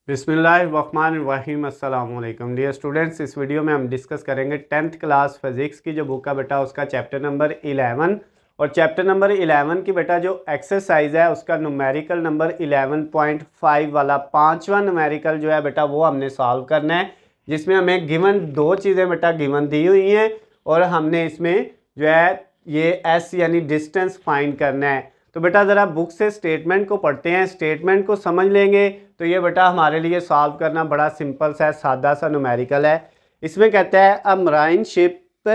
बिस्मिल्लाहिर्रहमानिर्रहीम अस्सलाम वालेकुम डियर स्टूडेंट्स। इस वीडियो में हम डिस्कस करेंगे 10th क्लास फिज़िक्स की जो बुक है बेटा उसका चैप्टर नंबर 11 और चैप्टर नंबर 11 की बेटा जो एक्सरसाइज है उसका न्यूमेरिकल नंबर 11.5 वाला पांचवा न्यूमेरिकल जो है बेटा वो हमने सॉल्व करना है, जिसमें हमें गिवन दो चीज़ें बेटा गिवन दी हुई हैं और हमने इसमें जो है ये एस यानी डिस्टेंस फाइंड करना है। तो बेटा ज़रा बुक से स्टेटमेंट को पढ़ते हैं, स्टेटमेंट को समझ लेंगे तो ये बेटा हमारे लिए सॉल्व करना बड़ा सिंपल सा सादा सा न्यूमेरिकल है। इसमें कहता है अ मराइन शिप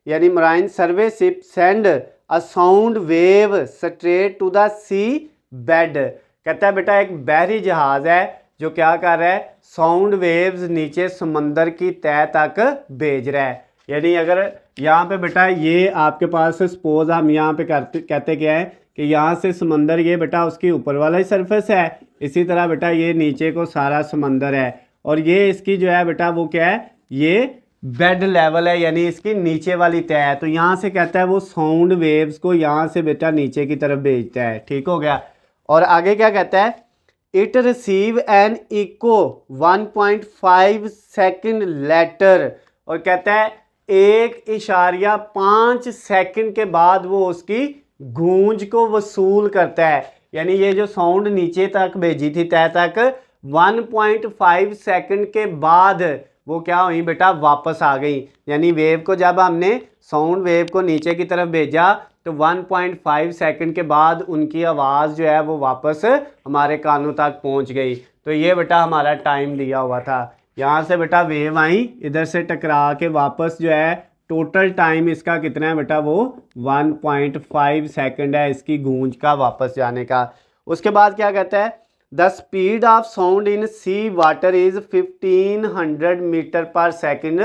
यानी marine survey ship send a sound wave straight to the sea bed. कहता है बेटा एक बहरी जहाज है जो क्या कर रहा है, साउंड वेव्स नीचे समंदर की तह तक भेज रहा है। यानी अगर यहाँ पे बेटा ये आपके पास सपोज हम यहाँ पे कहते क्या है कि यहाँ से समंदर ये बेटा उसकी ऊपर वाला ही सरफेस है, इसी तरह बेटा ये नीचे को सारा समंदर है और ये इसकी जो है बेटा वो क्या है, ये बेड लेवल है यानी इसकी नीचे वाली तह है। तो यहाँ से कहता है वो साउंड वेव्स को यहाँ से बेटा नीचे की तरफ भेजता है। ठीक हो गया। और आगे क्या कहता है, it receive an echo 1.5 second later. और कहता है 1.5 सेकंड के बाद वो उसकी गूंज को वसूल करता है। यानी ये जो साउंड नीचे तक भेजी थी तह तक 1.5 सेकंड के बाद वो क्या हुई बेटा, वापस आ गई। यानी वेव को जब हमने साउंड वेव को नीचे की तरफ भेजा तो 1.5 सेकंड के बाद उनकी आवाज़ जो है वो वापस हमारे कानों तक पहुंच गई। तो ये बेटा हमारा टाइम दिया हुआ था। यहाँ से बेटा वेव आई, इधर से टकरा के वापस जो है टोटल टाइम इसका कितना है बेटा, वो 1.5 सेकंड है इसकी गूंज का वापस जाने का। उसके बाद क्या कहता है, the speed of sound in sea water is 1500 metre per second.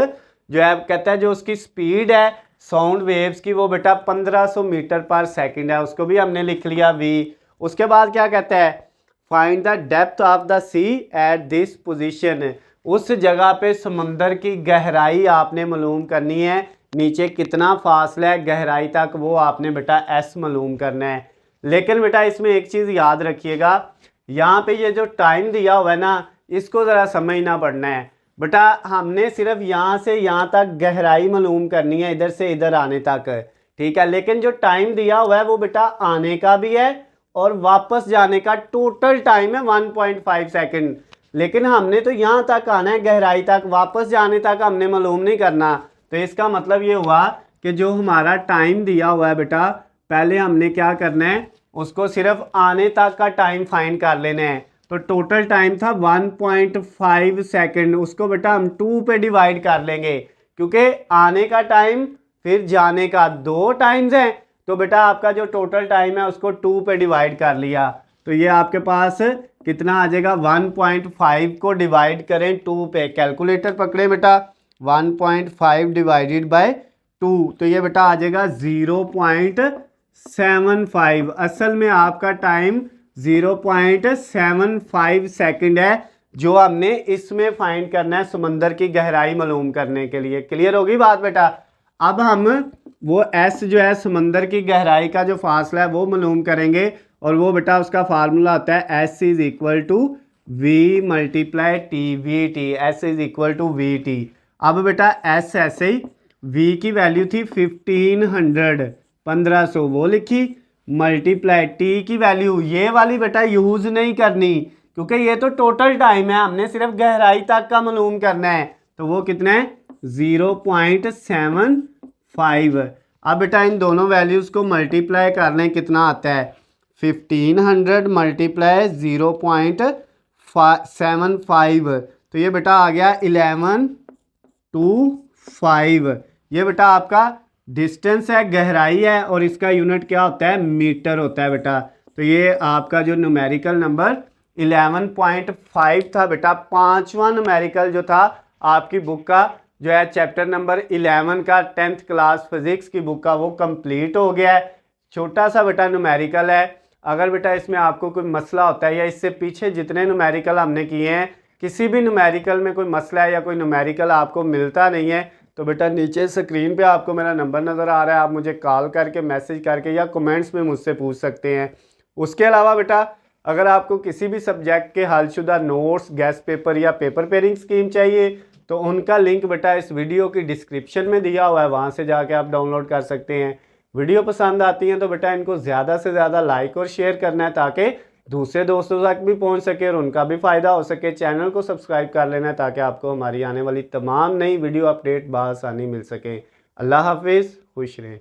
जो है कहता है जो उसकी स्पीड है साउंड वेव्स की वो बेटा 1500 मीटर पर सेकंड है, उसको भी हमने लिख लिया v। उसके बाद क्या कहता है, find the depth of the sea at this position. उस जगह पे समंदर की गहराई आपने मालूम करनी है, नीचे कितना फासला है गहराई तक वो आपने बेटा एस मालूम करना है। लेकिन बेटा इसमें एक चीज़ याद रखिएगा, यहाँ पे ये जो टाइम दिया हुआ है ना इसको ज़रा समझना पड़ना है। बेटा हमने सिर्फ यहाँ से यहाँ तक गहराई मालूम करनी है, इधर से इधर आने तक, ठीक है। लेकिन जो टाइम दिया हुआ है वो बेटा आने का भी है और वापस जाने का टोटल टाइम है 1.5 सेकंड। लेकिन हमने तो यहाँ तक आना है गहराई तक, वापस जाने तक हमने मालूम नहीं करना। तो इसका मतलब ये हुआ कि जो हमारा टाइम दिया हुआ है बेटा पहले हमने क्या करना है, उसको सिर्फ आने तक का टाइम फाइंड कर लेना है। तो टोटल टाइम था 1.5 सेकंड, उसको बेटा हम 2 पे डिवाइड कर लेंगे क्योंकि आने का टाइम फिर जाने का दो टाइम्स हैं। तो बेटा आपका जो टोटल टाइम है उसको 2 पे डिवाइड कर लिया तो ये आपके पास कितना आ जाएगा, 1.5 को डिवाइड करें 2 पे, कैलकुलेटर पकड़े बेटा, 1.5 डिवाइडेड बाय 2 तो ये बेटा आ जाएगा 0.75। असल में आपका टाइम 0.75 सेकंड है जो हमने इसमें फाइंड करना है समंदर की गहराई मालूम करने के लिए। क्लियर होगी बात बेटा। अब हम वो एस जो है समंदर की गहराई का जो फासला है वो मालूम करेंगे और वो बेटा उसका फार्मूला होता है S is equal to V multiply T, V T, S is equal to V T. अब बेटा एस ऐसे ही, वी की वैल्यू थी 1500 वो लिखी, मल्टीप्लाई टी की वैल्यू ये वाली बेटा यूज नहीं करनी क्योंकि ये तो टोटल टाइम है, हमने सिर्फ गहराई तक का मालूम करना है। तो वो कितना है 0.75। अब बेटा इन दोनों वैल्यूज को मल्टीप्लाई करने कितना आता है, 1500 मल्टीप्लाई 0.75 तो ये बेटा आ गया 1125। ये बेटा आपका डिस्टेंस है, गहराई है और इसका यूनिट क्या होता है, मीटर होता है बेटा। तो ये आपका जो न्यूमेरिकल नंबर 11.5 था बेटा, पांचवा न्यूमेरिकल जो था आपकी बुक का जो है चैप्टर नंबर 11 का 10th क्लास फिजिक्स की बुक का वो कंप्लीट हो गया है। छोटा सा बेटा न्यूमेरिकल है। अगर बेटा इसमें आपको कोई मसला होता है या इससे पीछे जितने न्यूमेरिकल हमने किए हैं किसी भी न्यूमेरिकल में कोई मसला है या कोई न्यूमेरिकल आपको मिलता नहीं है तो बेटा नीचे स्क्रीन पे आपको मेरा नंबर नज़र आ रहा है, आप मुझे कॉल करके मैसेज करके या कमेंट्स में मुझसे पूछ सकते हैं। उसके अलावा बेटा अगर आपको किसी भी सब्जेक्ट के हलशुदा नोट्स, गेस्ट पेपर या पेपर पेयरिंग स्कीम चाहिए तो उनका लिंक बेटा इस वीडियो की डिस्क्रिप्शन में दिया हुआ है, वहाँ से जाके आप डाउनलोड कर सकते हैं। वीडियो पसंद आती हैं तो बेटा इनको ज़्यादा से ज़्यादा लाइक और शेयर करना है ताकि दूसरे दोस्तों तक भी पहुँच सके और उनका भी फ़ायदा हो सके। चैनल को सब्सक्राइब कर लेना है ताकि आपको हमारी आने वाली तमाम नई वीडियो अपडेट बआसानी मिल सके। अल्लाह हाफिज़, खुश रहें।